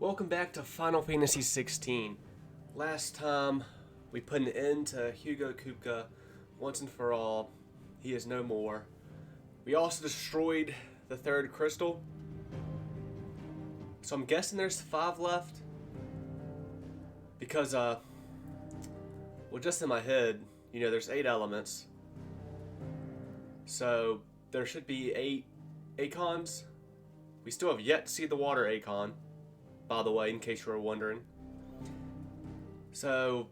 Welcome back to Final Fantasy XVI. Last time, we put an end to Hugo Kupka once and for all. He is no more. We also destroyed the third crystal. So I'm guessing there's 5 left. Because, well, just in my head, you know, there's 8 elements. So, there should be 8 Acons. We still have yet to see the water Acon, by the way, in case you were wondering. So,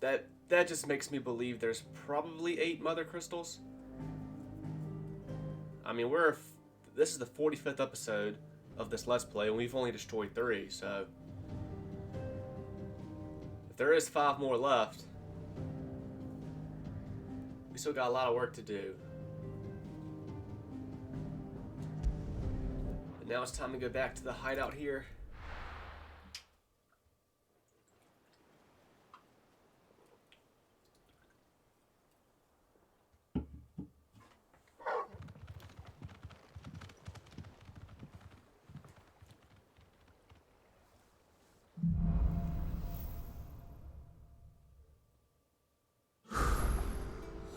that just makes me believe there's probably 8 Mother Crystals. I mean, this is the 45th episode of this Let's Play, and we've only destroyed 3, so... If there is 5 more left, we still got a lot of work to do. But now it's time to go back to the hideout here.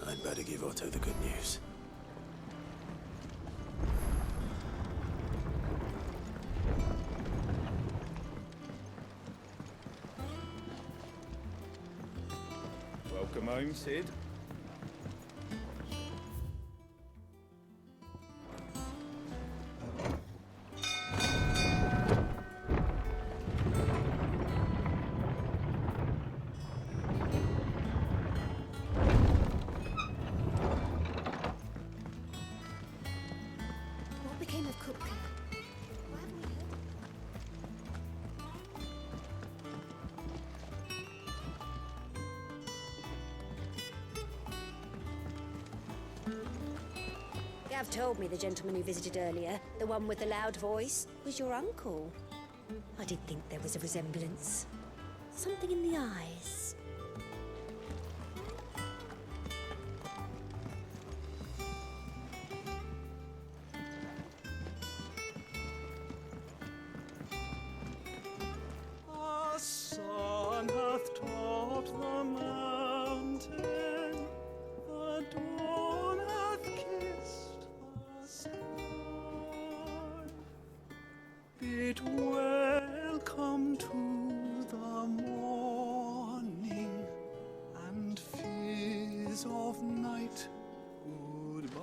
I'd better give Otto the good news. Welcome home, Sid. What became of Kupka? Why haven't we heard? Gav told me the gentleman who visited earlier, the one with the loud voice, was your uncle. I did think there was a resemblance. Something in the eyes. The sun hath taught the mountain, the dawn hath kissed the sky. Bid welcome to the morning, and fears of night goodbye.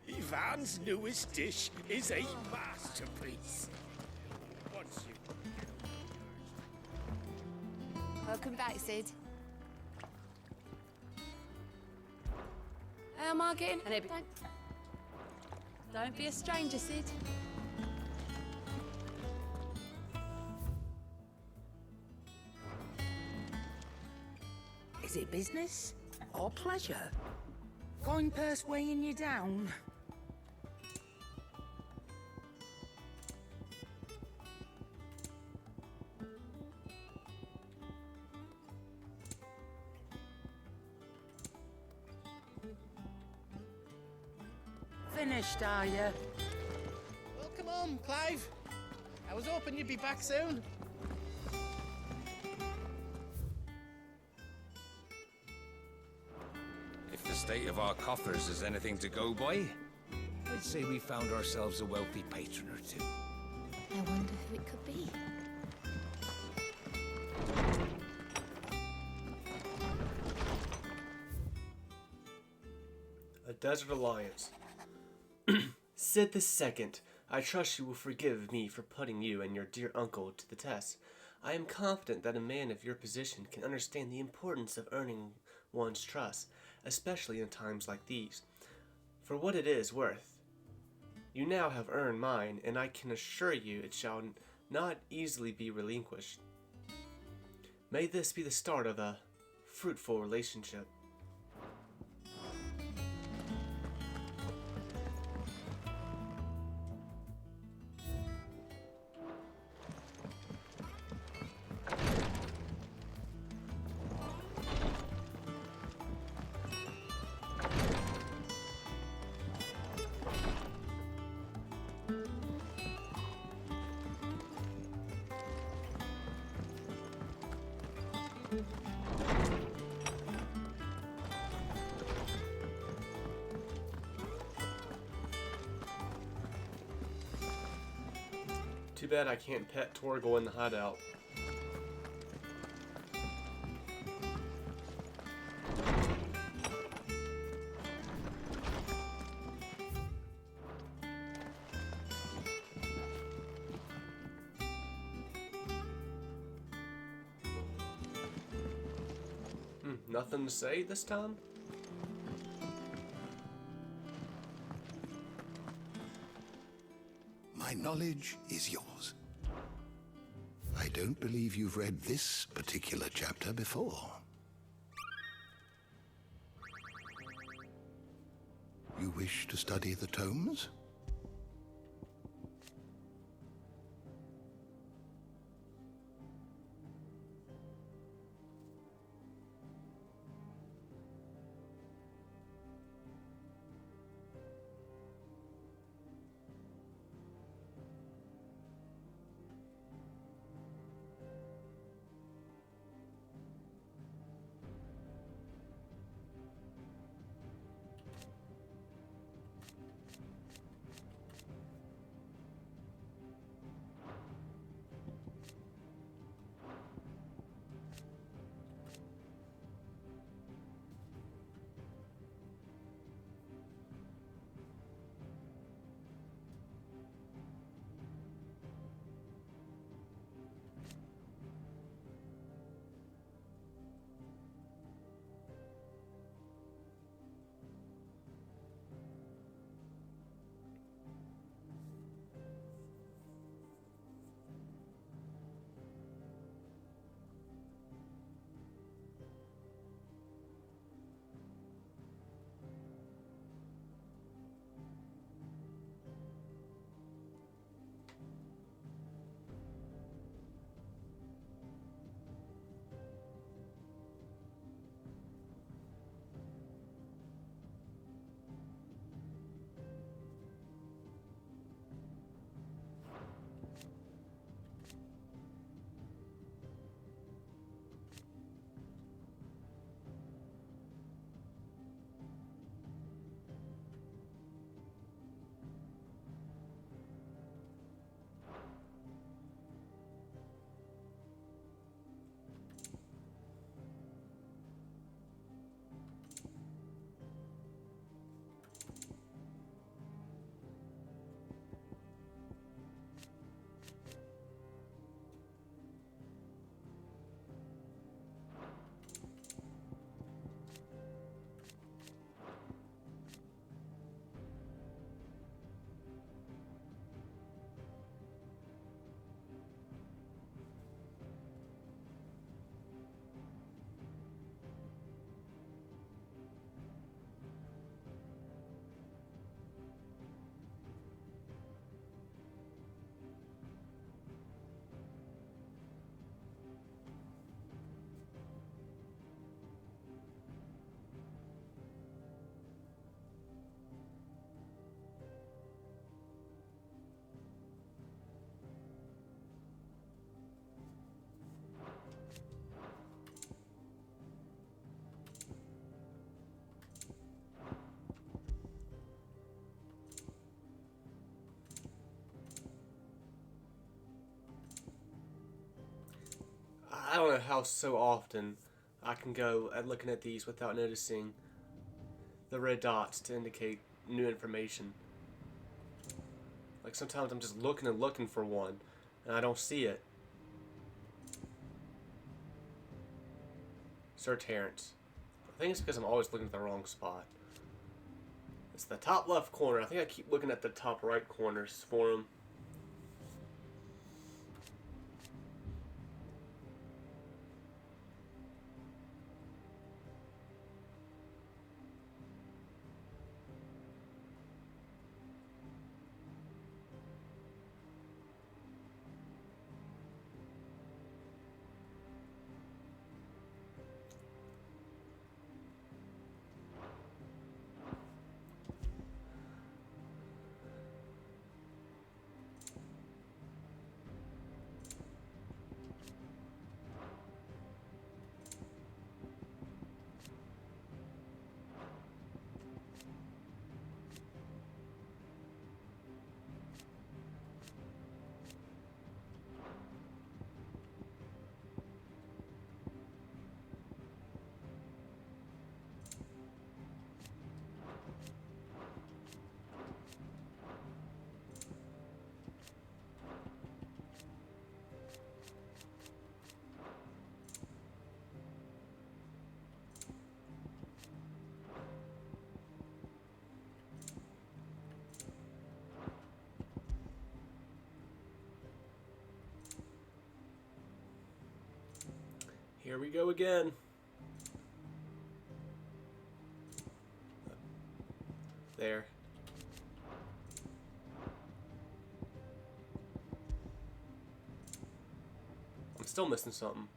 Ivan's newest dish is a masterpiece. Once you... Welcome back, Sid. How am I getting? Don't be a stranger, Sid. Is it business or pleasure? Coin purse weighing you down? Finished, are you? Welcome home, Clive. I was hoping you'd be back soon. If the state of our coffers is anything to go by, I'd say we found ourselves a wealthy patron or two. I wonder who it could be. A Desert Alliance. Sid the Second, I trust you will forgive me for putting you and your dear uncle to the test. I am confident that a man of your position can understand the importance of earning one's trust, especially in times like these. For what it is worth, you now have earned mine, and I can assure you it shall not easily be relinquished. May this be the start of a fruitful relationship. Too bad I can't pet Torgal in the hideout. Nothing to say this time? My knowledge is yours. I don't believe you've read this particular chapter before. You wish to study the tomes? I don't know how so often I can go at looking at these without noticing the red dots to indicate new information. Like sometimes I'm just looking and looking for one and I don't see it. Sir Terrence. I think it's because I'm always looking at the wrong spot. It's the top left corner. I think I keep looking at the top right corners for him. Here we go again. There. I'm still missing something.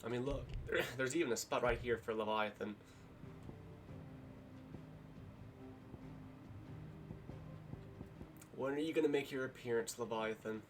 I mean, look, there's even a spot right here for Leviathan. When are you gonna make your appearance, Leviathan?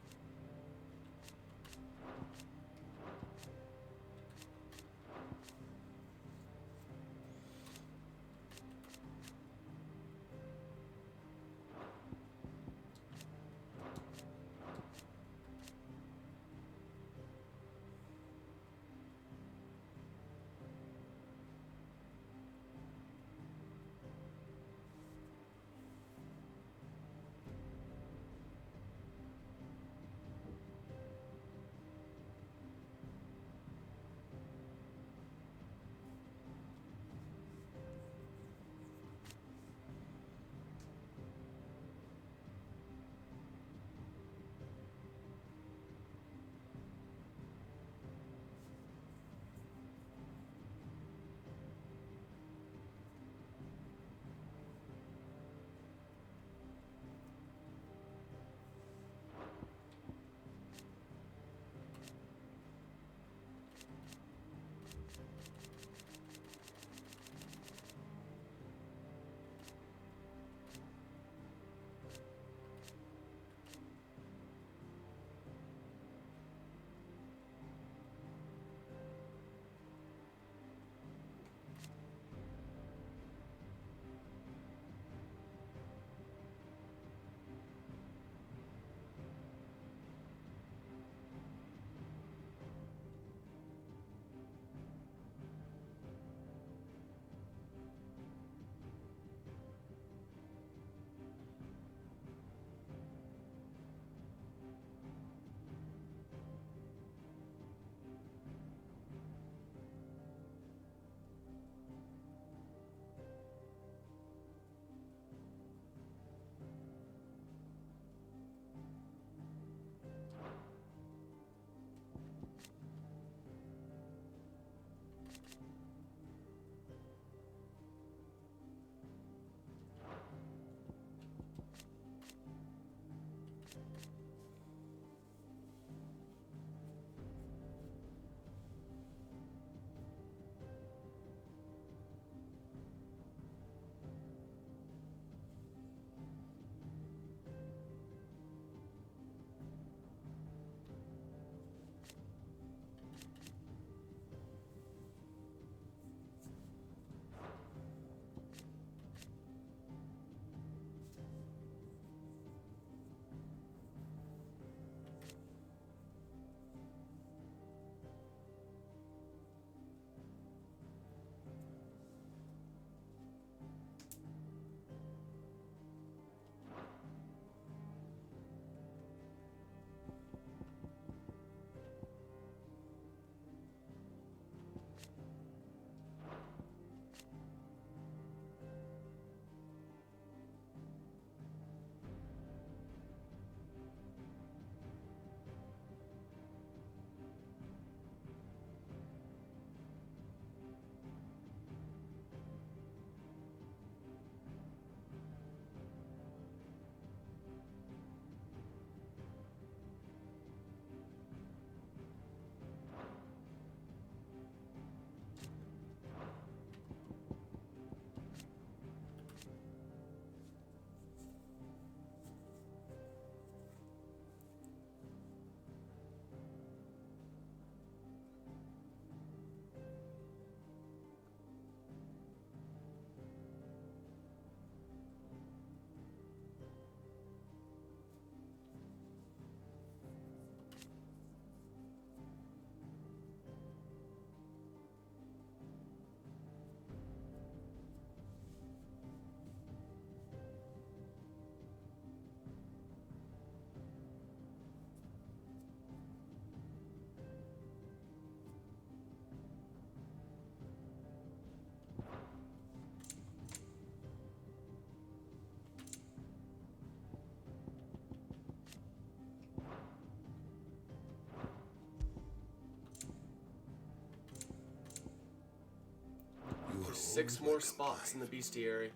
6 more spots in the bestiary.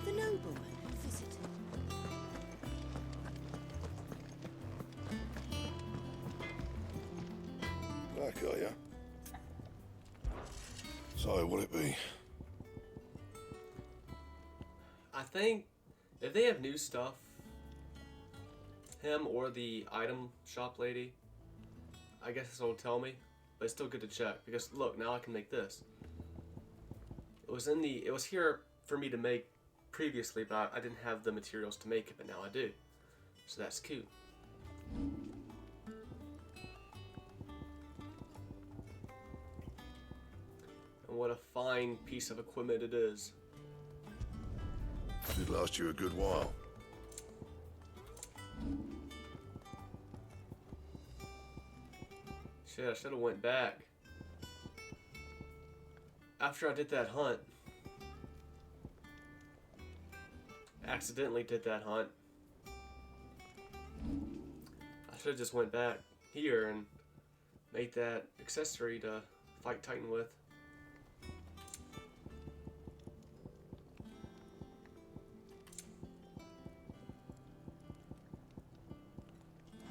The nobleman who visited. Back, are ya? So, what'll it be? I think if they have new stuff, him or the item shop lady, I guess this will tell me, but it's still good to check because look, now I can make this. It was here for me to make previously, but I didn't have the materials to make it, but now I do. So that's cute. And what a fine piece of equipment it is. Should last you a good while. Shit, I should have went back. After I did that hunt. Accidentally did that hunt. I should have just went back here and made that accessory to fight Titan with.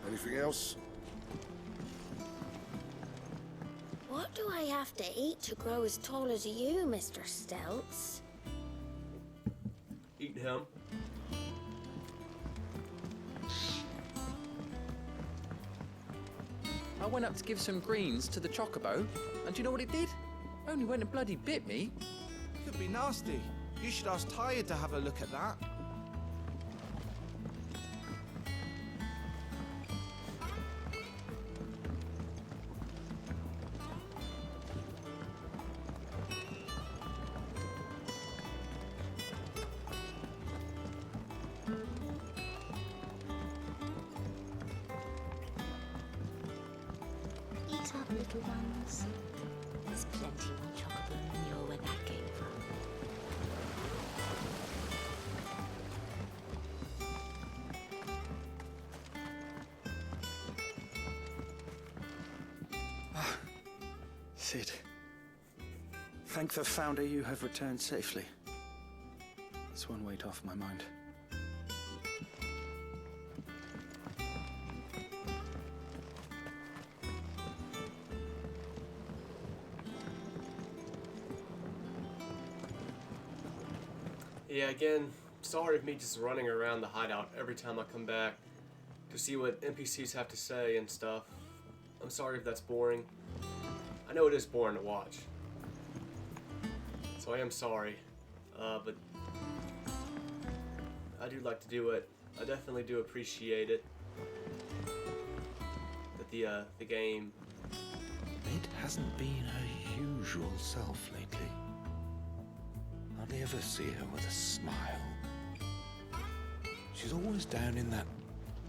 Anything else? What do I have to eat to grow as tall as you, Mr. Stelz? Eat him. I went up to give some greens to the chocobo, and do you know what it did? Only went and bloody bit me. Could be nasty. You should ask Tired to have a look at that. Eat up, little ones. There's plenty more chocolate than you're where that came from. Sid, thank the Founder you have returned safely. That's one weight off my mind. Yeah, again, sorry of me just running around the hideout every time I come back to see what NPCs have to say and stuff. I'm sorry if that's boring. I know it is boring to watch. So I am sorry. But I do like to do it. I definitely do appreciate it. That the game... It hasn't been her usual self lately. Hardly ever see her with a smile. She's always down in that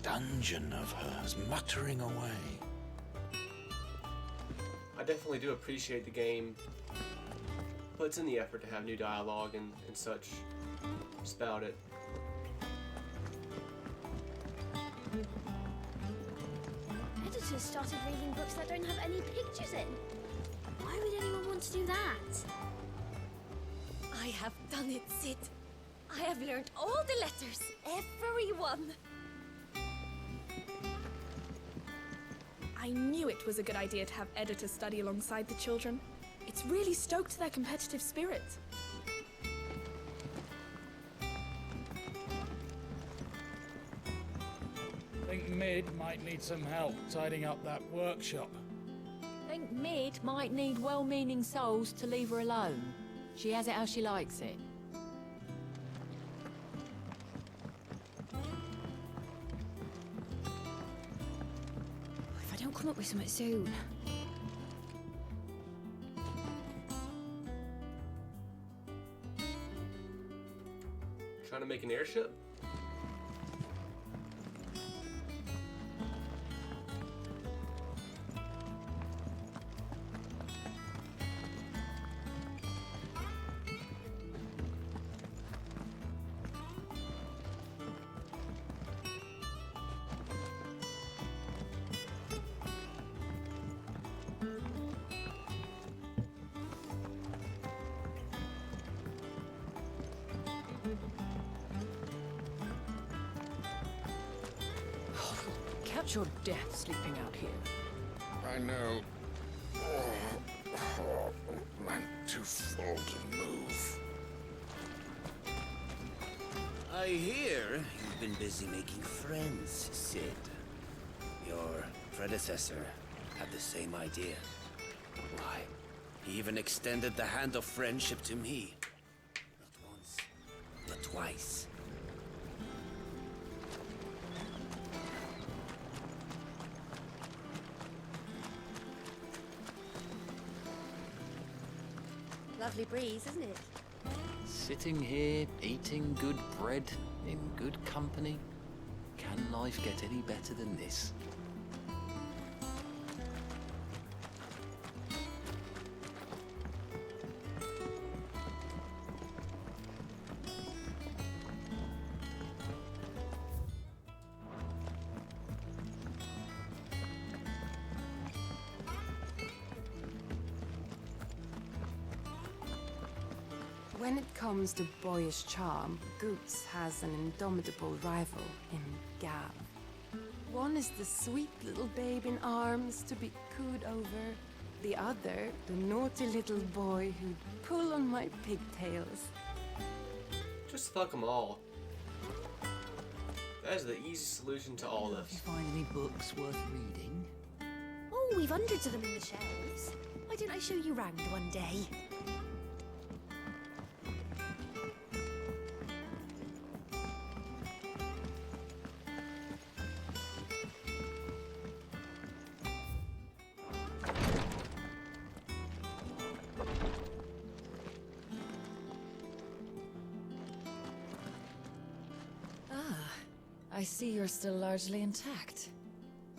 dungeon of hers, muttering away. I definitely do appreciate the game puts in the effort to have new dialogue and such about it. Editors started reading books that don't have any pictures in. Why would anyone want to do that? I have done it, Sid. I have learned all the letters, every one. I knew it was a good idea to have editors study alongside the children. It's really stoked their competitive spirit. Think Mid might need some help tidying up that workshop. Think Mid might need well-meaning souls to leave her alone. She has it how she likes it. If I don't come up with something soon. Trying to make an airship? about your death sleeping out here. I know. I'm too full to move. I hear you've been busy making friends, Sid. Your predecessor had the same idea. Why, he even extended the hand of friendship to me. Not once, but twice. Lovely breeze, isn't it? Sitting here, eating good bread, in good company. Can life get any better than this? When it comes to boyish charm, Goots has an indomitable rival in Gav. One is the sweet little babe in arms to be cooed over. The other, the naughty little boy who'd pull on my pigtails. Just fuck them all. That is the easy solution to all this. Find any books worth reading? Oh, we've hundreds of them in the shelves. Why don't I show you round one day? I see you're still largely intact.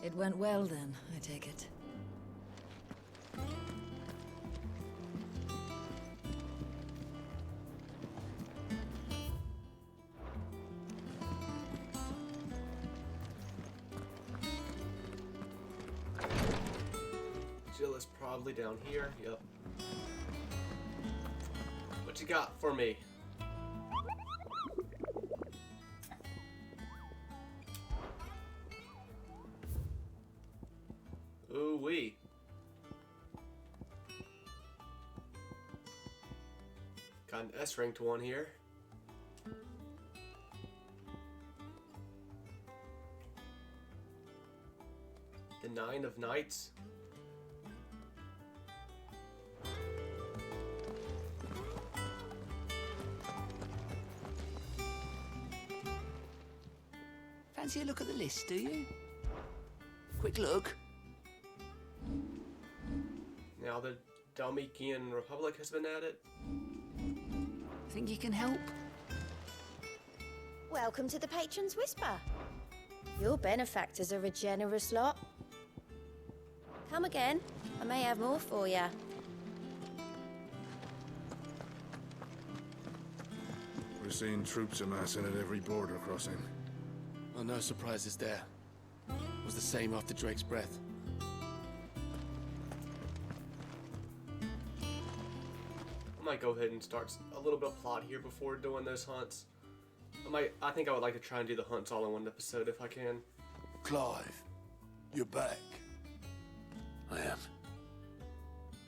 It went well then, I take it. Jill is probably down here. Yep. What you got for me? Ooh-wee. Got an S-ranked one here. The Nine of Knights. Fancy a look at the list, do you? Quick look. Now the Dalmatian Republic has been added. Think you can help? Welcome to the Patron's Whisper. Your benefactors are a generous lot. Come again. I may have more for you. We're seeing troops amassing at every border crossing. Well, no surprises there. It was the same after Drake's breath. I might go ahead and start a little bit of plot here before doing those hunts. I think I would like to try and do the hunts all in one episode if I can. Clive, you're back. I am.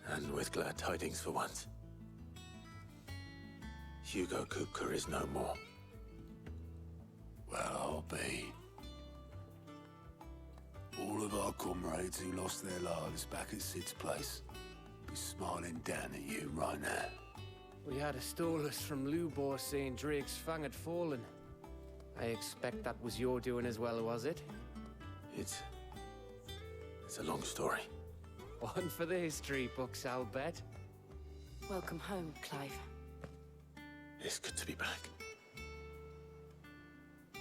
And with glad tidings for once. Hugo Kupka is no more. Well, I'll be. All of our comrades who lost their lives back at Sid's place be smiling down at you right now. We had a stolus from Lubor saying Drake's fang had fallen. I expect that was your doing as well, was it? It's a long story. One for the history books, I'll bet. Welcome home, Clive. It's good to be back.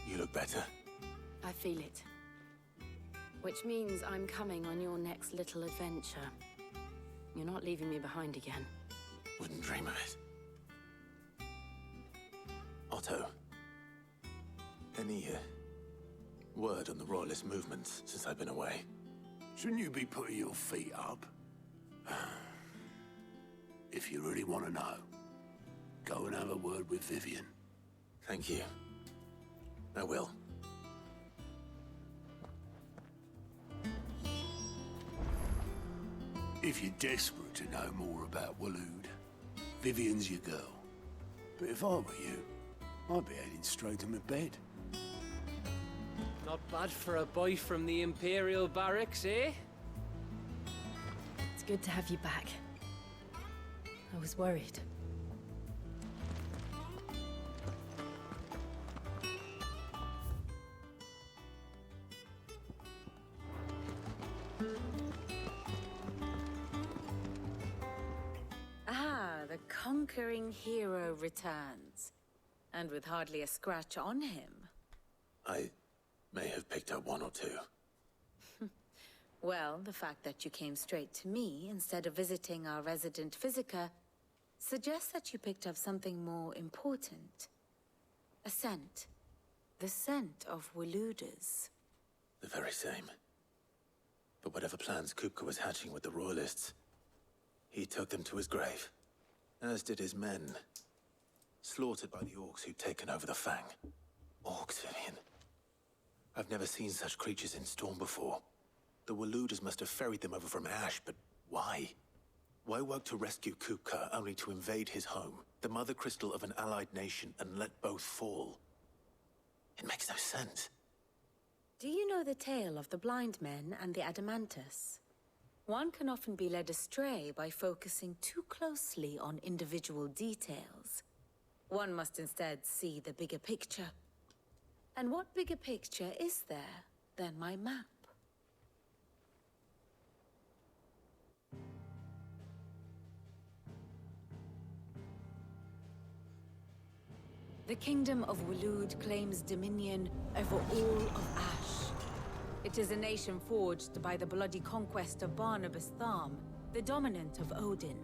You look better. I feel it. Which means I'm coming on your next little adventure. You're not leaving me behind again. Wouldn't dream of it. Otto, any word on the Royalist movements since I've been away? Shouldn't you be putting your feet up? If you really want to know, go and have a word with Vivian. Thank you. I will. If you're desperate to know more about Waloed, Vivian's your girl. But if I were you, I'd be heading straight to my bed. Not bad for a boy from the Imperial Barracks, eh? It's good to have you back. I was worried. Ah, the conquering hero returns. And with hardly a scratch on him. I may have picked up one or two. Well, the fact that you came straight to me instead of visiting our resident physiker suggests that you picked up something more important. A scent. The scent of Waloeders. The very same. But whatever plans Kupka was hatching with the Royalists, he took them to his grave. As did his men. Slaughtered by the orcs who'd taken over the Fang. Orcs, Vivian. I've never seen such creatures in Storm before. The Waloeders must have ferried them over from Ash, but why? Why work to rescue Kupka only to invade his home, the mother crystal of an allied nation, and let both fall? It makes no sense. Do you know the tale of the blind men and the Adamantus? One can often be led astray by focusing too closely on individual details. One must instead see the bigger picture. And what bigger picture is there than my map? The Kingdom of Waloed claims dominion over all of Ash. It is a nation forged by the bloody conquest of Barnabas Tharm, the dominant of Odin.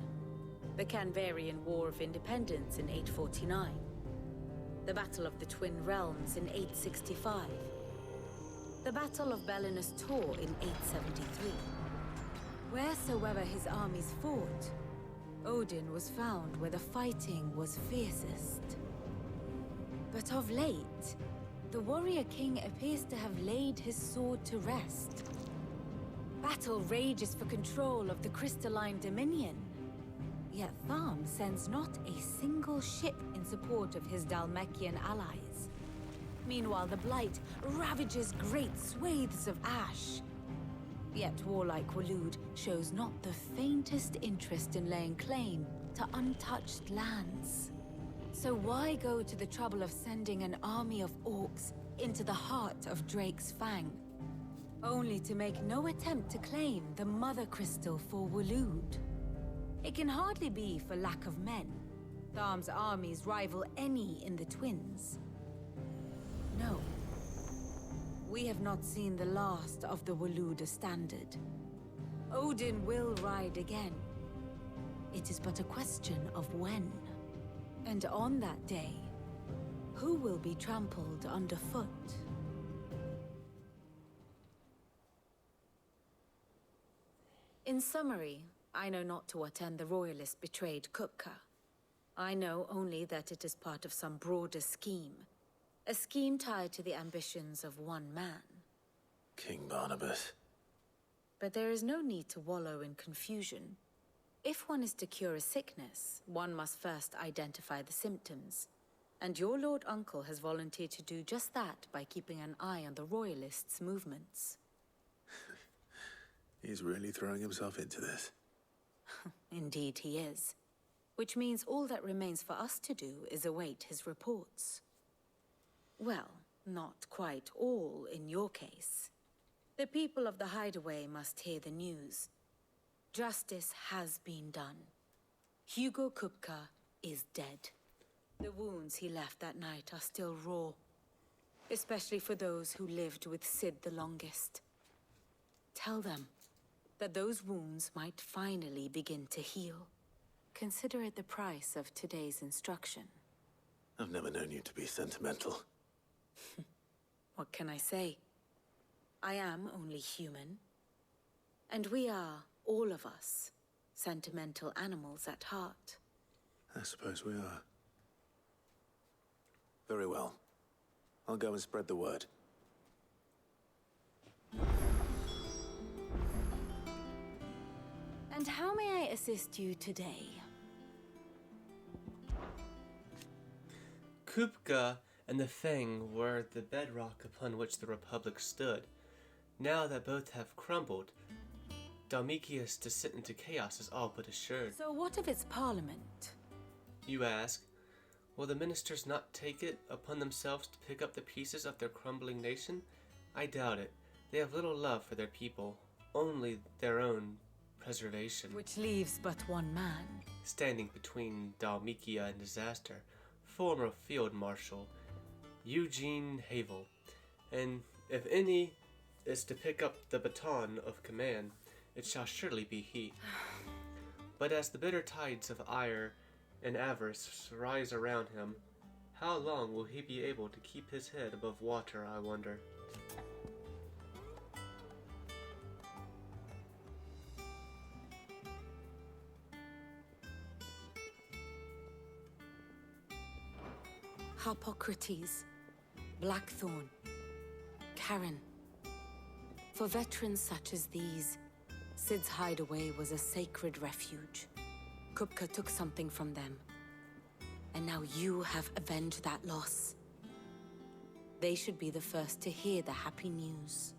The Canvarian War of Independence in 849. The Battle of the Twin Realms in 865. The Battle of Belinus Tor in 873. Wheresoever his armies fought, Odin was found where the fighting was fiercest. But of late, the warrior king appears to have laid his sword to rest. Battle rages for control of the crystalline dominion. Yet Tharm sends not a single ship in support of his Dhalmekian allies. Meanwhile, the Blight ravages great swathes of Ash. Yet warlike Waloed shows not the faintest interest in laying claim to untouched lands. So why go to the trouble of sending an army of orcs into the heart of Drake's Fang, only to make no attempt to claim the Mother Crystal for Waloed? It can hardly be for lack of men. Tharm's armies rival any in the Twins. No. We have not seen the last of the Waloeder standard. Odin will ride again. It is but a question of when. And on that day, who will be trampled underfoot? In summary, I know not to what end the Royalists betrayed Kupka. I know only that it is part of some broader scheme. A scheme tied to the ambitions of one man. King Barnabas. But there is no need to wallow in confusion. If one is to cure a sickness, one must first identify the symptoms. And your Lord Uncle has volunteered to do just that by keeping an eye on the Royalists' movements. He's really throwing himself into this. Indeed he is. Which means all that remains for us to do is await his reports. Well, not quite all in your case. The people of the Hideaway must hear the news. Justice has been done. Hugo Kupka is dead. The wounds he left that night are still raw, especially for those who lived with Sid the longest. Tell them that those wounds might finally begin to heal. Consider it the price of today's instruction. I've never known you to be sentimental. What can I say? I am only human. And we are, all of us, sentimental animals at heart. I suppose we are. Very well. I'll go and spread the word. And And how may I assist you today? Kupka and the Fang were the bedrock upon which the Republic stood. Now that both have crumbled, Dalmicia's descent into chaos is all but assured. So what of its parliament? You ask, will the ministers not take it upon themselves to pick up the pieces of their crumbling nation? I doubt it. They have little love for their people, only their own preservation. Which leaves but one man. Standing between Dalmicia and disaster, former Field Marshal Eugene Havel. And if any is to pick up the baton of command, it shall surely be he. But as the bitter tides of ire and avarice rise around him, how long will he be able to keep his head above water, I wonder? Harpocrates, Blackthorn, Karen. For veterans such as these, Sid's hideaway was a sacred refuge. Kupka took something from them, and now you have avenged that loss. They should be the first to hear the happy news.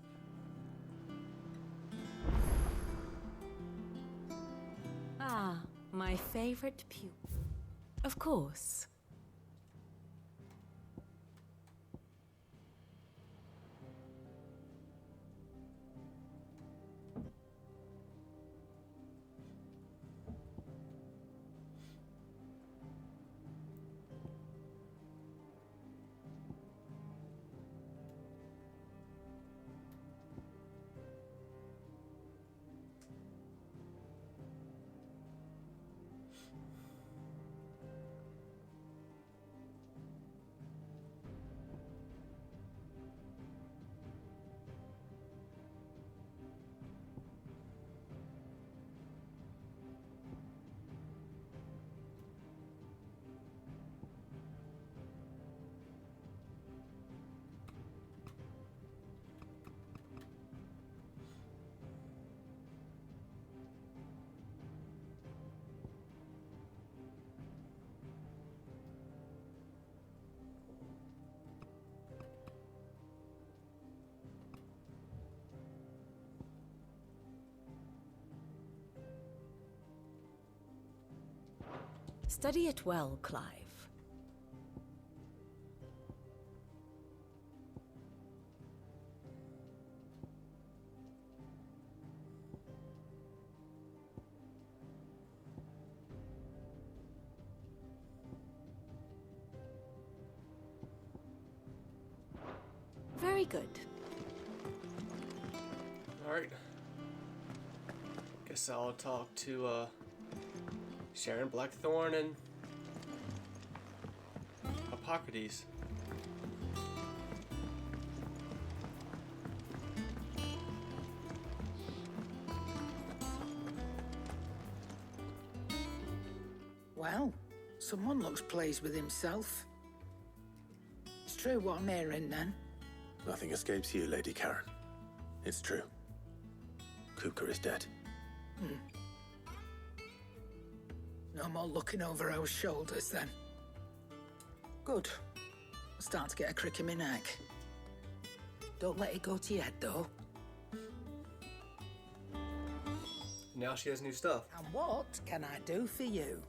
Ah, my favorite pupil. Of course. Study it well, Clive. Very good. Alright. Guess I'll talk to, Sharon Blackthorn and Hippocrates. Well, someone looks pleased with himself. It's true what I'm hearing, then. Nothing escapes you, Lady Karen. It's true. Kupka is dead. No more looking over our shoulders, then. Good. I'm starting to get a crick in my neck. Don't let it go to your head, though. Now she has new stuff. And what can I do for you?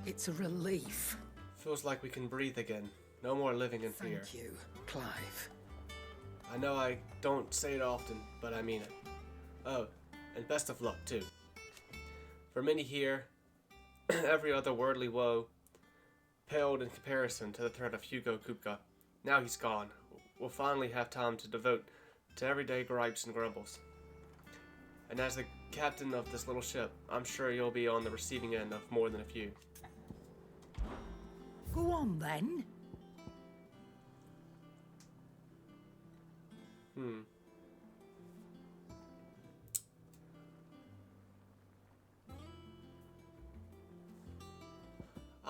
It's a relief. Feels like we can breathe again. No more living in fear. Thank you, Clive. I know I don't say it often, but I mean it. Oh, and best of luck, too. For many here, every other worldly woe paled in comparison to the threat of Hugo Kupka. Now he's gone. We'll finally have time to devote to everyday gripes and grumbles. And as the captain of this little ship, I'm sure you'll be on the receiving end of more than a few. Go on, then.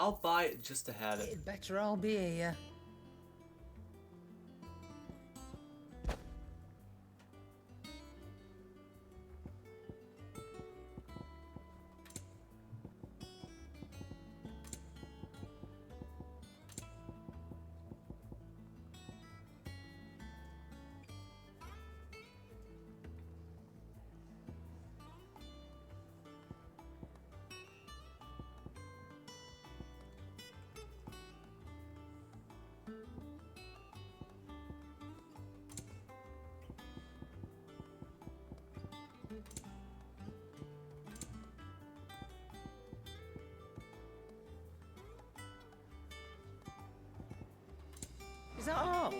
I'll buy it just to have it. It'd better all be here. that all?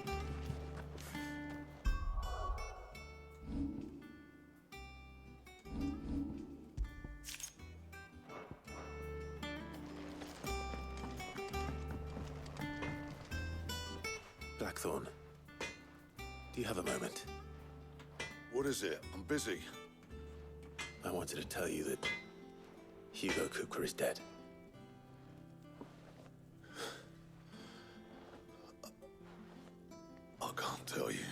Blackthorn, do you have a moment? What is it? I'm busy. I wanted to tell you that Hugo Kupka is dead. I can't tell you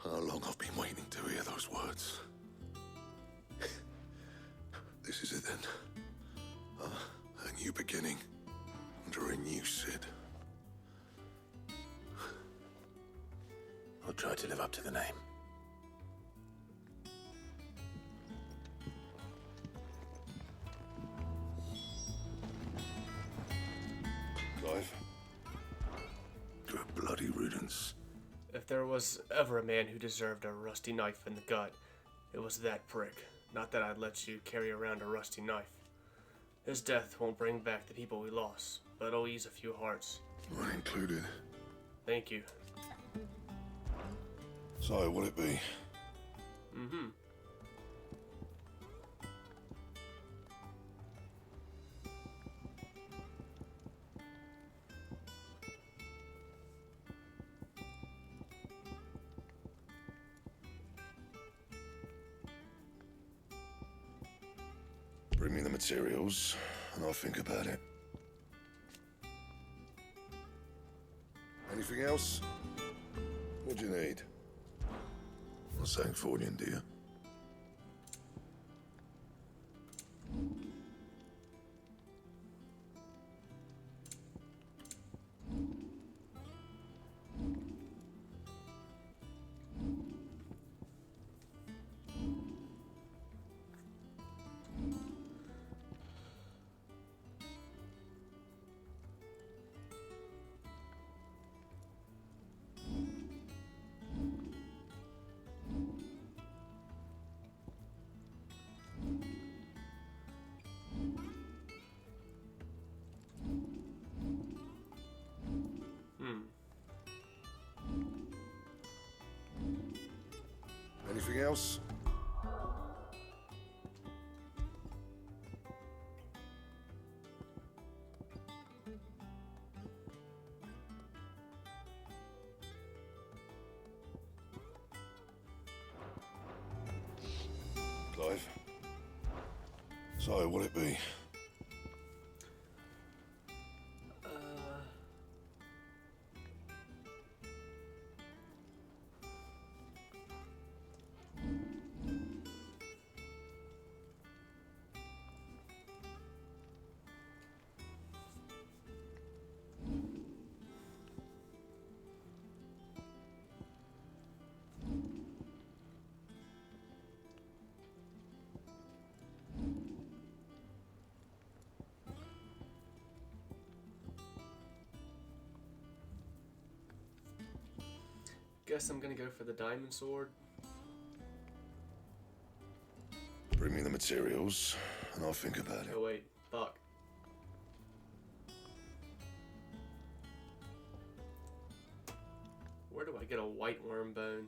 how long I've been waiting to hear those words. This is it then. A new beginning under a new Sid. I'll try to live up to the name. Clive? Good bloody riddance. If there was ever a man who deserved a rusty knife in the gut, it was that prick. Not that I'd let you carry around a rusty knife. His death won't bring back the people we lost, but it'll ease a few hearts. Mine included. Thank you. So, what'll it be? Mm-hmm. Bring me the materials, and I'll think about it. Anything else? What do you need? A Sancfordian, do you? Anything else? Clive? So, what'll it be? Guess I'm gonna go for the diamond sword. Bring me the materials, and I'll think about it. Oh wait, fuck. Where do I get a white worm bone?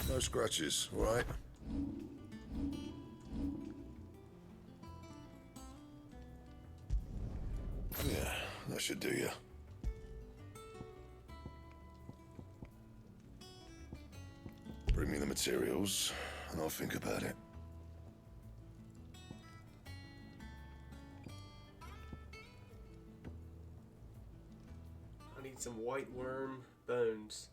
No scratches, all right? materials, and I'll think about it. I need some white worm bones.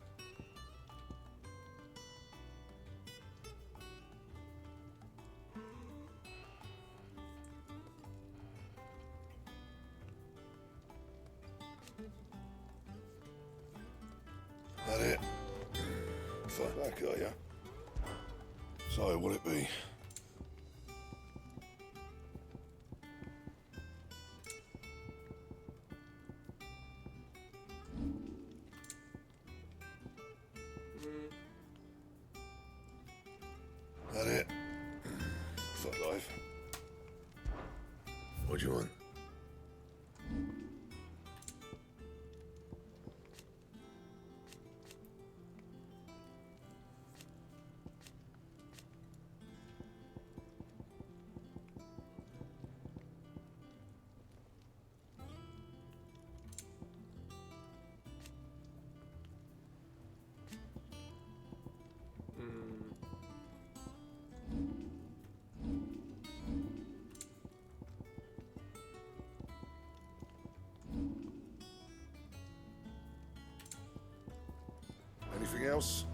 That it? Fight back, are ya? So, what'll it be? That it? Fuck life. What do you want? Anything else?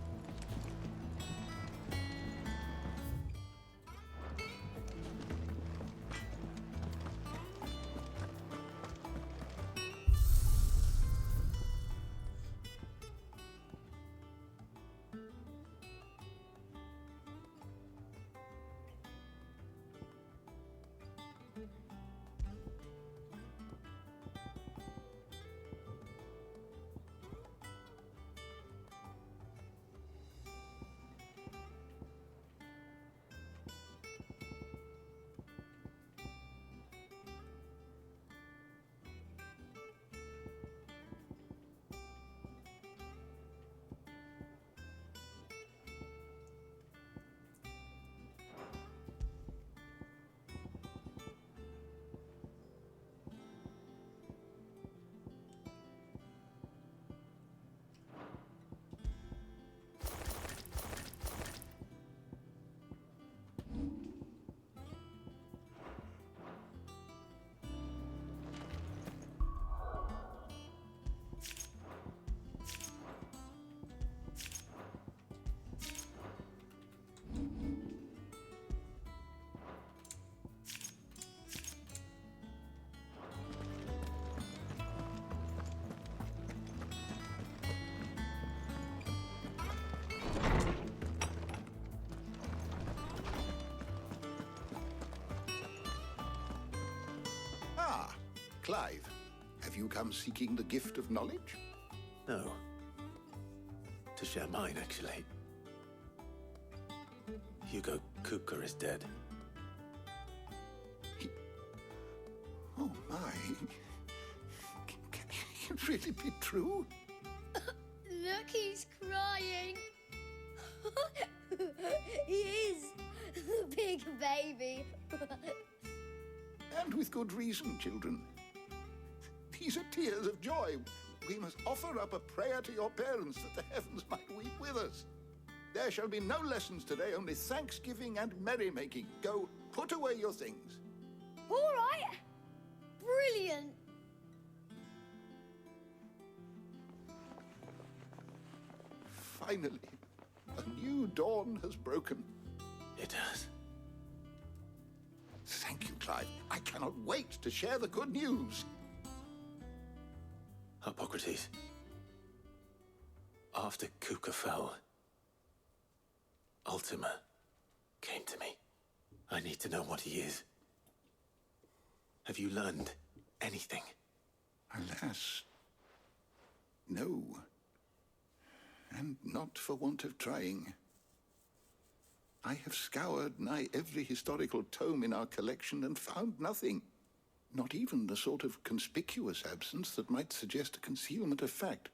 Clive, have you come seeking the gift of knowledge? No. To share mine, actually. Hugo Kupka is dead. Oh, my. Can it really be true? Look, he's crying. He is. The big baby. And with good reason, children. These are tears of joy. We must offer up a prayer to your parents that the heavens might weep with us. There shall be no lessons today, only thanksgiving and merrymaking. Go, put away your things. All right. Brilliant. Finally, a new dawn has broken. It has. Thank you, Clive. I cannot wait to share the good news. Hippocrates. After Kupka fell, Ultima came to me. I need to know what he is. Have you learned anything? Alas, no. And not for want of trying. I have scoured nigh every historical tome in our collection and found nothing. Not even the sort of conspicuous absence that might suggest a concealment of fact.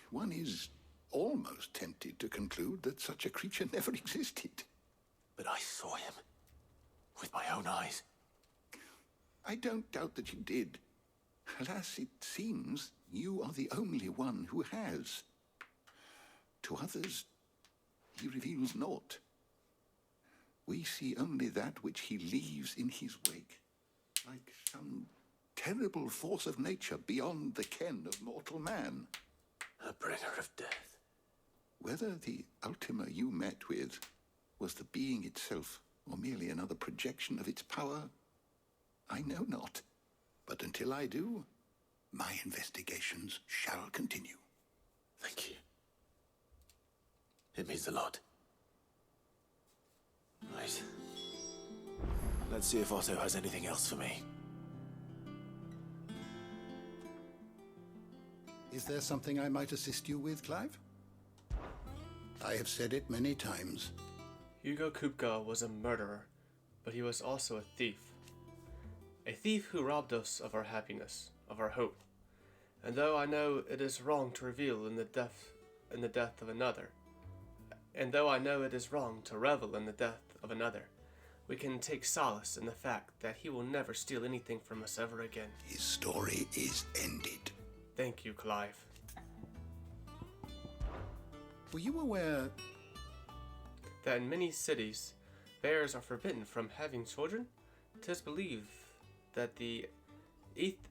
One is almost tempted to conclude that such a creature never existed. But I saw him. With my own eyes. I don't doubt that you did. Alas, it seems you are the only one who has. To others, he reveals naught. We see only that which he leaves in his wake, like some terrible force of nature beyond the ken of mortal man. A bringer of death. Whether the Ultima you met with was the being itself, or merely another projection of its power, I know not. But until I do, my investigations shall continue. Thank you. It means a lot. Right. Let's see if Otto has anything else for me. Is there something I might assist you with, Clive? I have said it many times. Hugo Kupka was a murderer, but he was also a thief. A thief who robbed us of our happiness, of our hope. And though I know it is wrong to revel in the death of another, and though I know it is wrong to revel in the death of another, we can take solace in the fact that he will never steal anything from us ever again. His story is ended. Thank you, Clive. Were you aware that in many cities, bears are forbidden from having children? 'Tis believed that the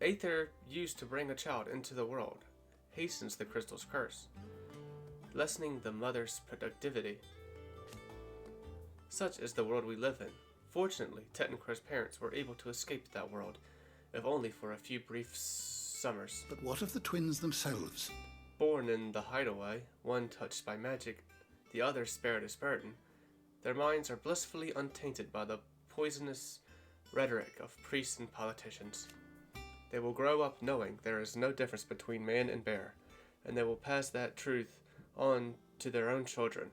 aether used to bring a child into the world hastens the crystal's curse, lessening the mother's productivity. Such is the world we live in. Fortunately, Tettenkr's parents were able to escape that world, if only for a few brief summers. But what of the twins themselves? Born in the hideaway, one touched by magic, the other spared his burden, their minds are blissfully untainted by the poisonous rhetoric of priests and politicians. They will grow up knowing there is no difference between man and bear, and they will pass that truth on to their own children,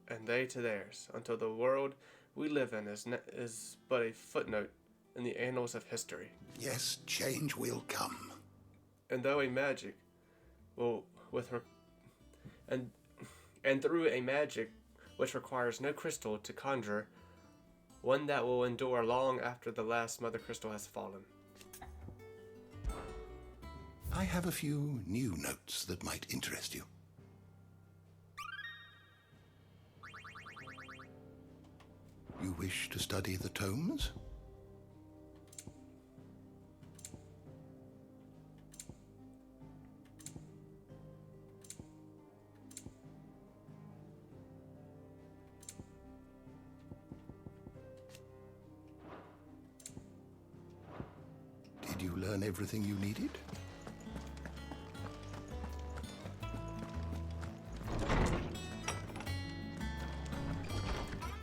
and they to theirs, until the world we live in is but a footnote in the annals of history. Yes, change will come. And though a magic will and through a magic which requires no crystal to conjure, one that will endure long after the last mother crystal has fallen. I have a few new notes that might interest you. You wish to study the tomes? Did you learn everything you needed?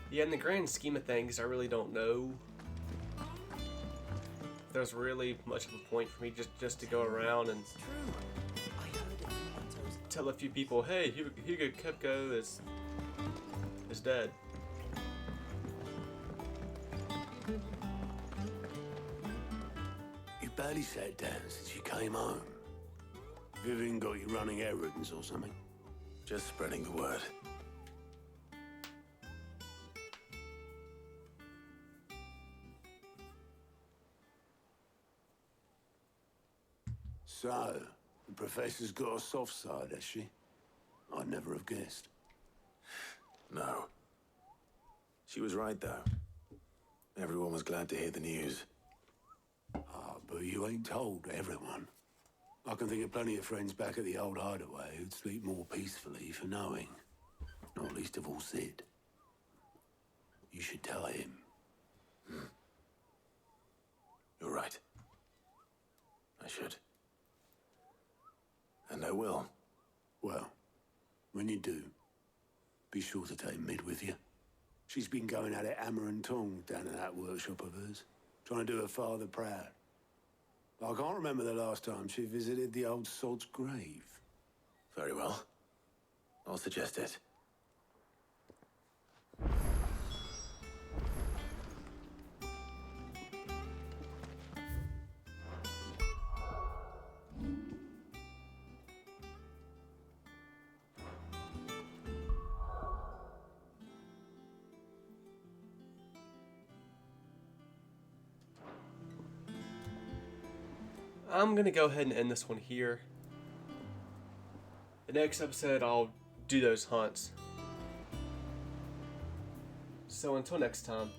Yeah, in the grand scheme of things, I really don't know if there's really much of a point for me just to go around and tell a few people, hey, Hugo Kupka is dead. You barely sat down since you came home. Vivian got you running errands or something? Just spreading the word. So, the professor's got a soft side, has she? I'd never have guessed. No. She was right, though. Everyone was glad to hear the news. Ah, but you ain't told everyone. I can think of plenty of friends back at the old hideaway who'd sleep more peacefully for knowing. Not least of all Sid. You should tell him. You're right. I should. And I will. Well, when you do, be sure to take Mid with you. She's been going at it hammer and tongs down at that workshop of hers, trying to do her father proud. I can't remember the last time she visited the old sod's grave. Very well. I'll suggest it. I'm gonna go ahead and end this one here. The next episode, I'll do those hunts. So until next time,